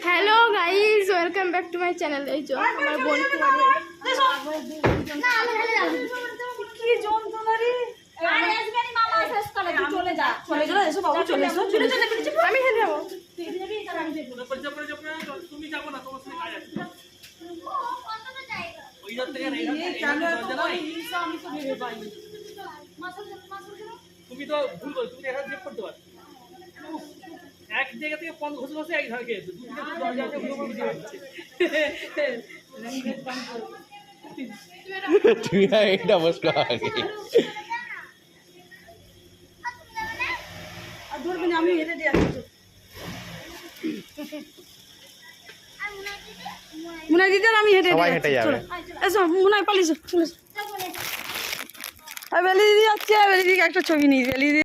Hello guys, welcome back to my channel. এই যে আমার বোন আমি হেলে যাবো। তুমি তো ভুল করো, তুমি এখানে চেক করতে পারো। এক জায়গা থেকে পন ঘষে ঘষে এক ধারে গেছে, তুমি এটা বসলো আগে। আমি হেঁটে দিয়ে মুনাই দিদি আমি হেঁটে সবাই হেঁটে যাবে। এসো মুনাই পালিয়েছো, চলে বেলি দিদি যাচ্ছে, বেলি দিদিকে একটা ছবি নিয়ে বেলি দিদি।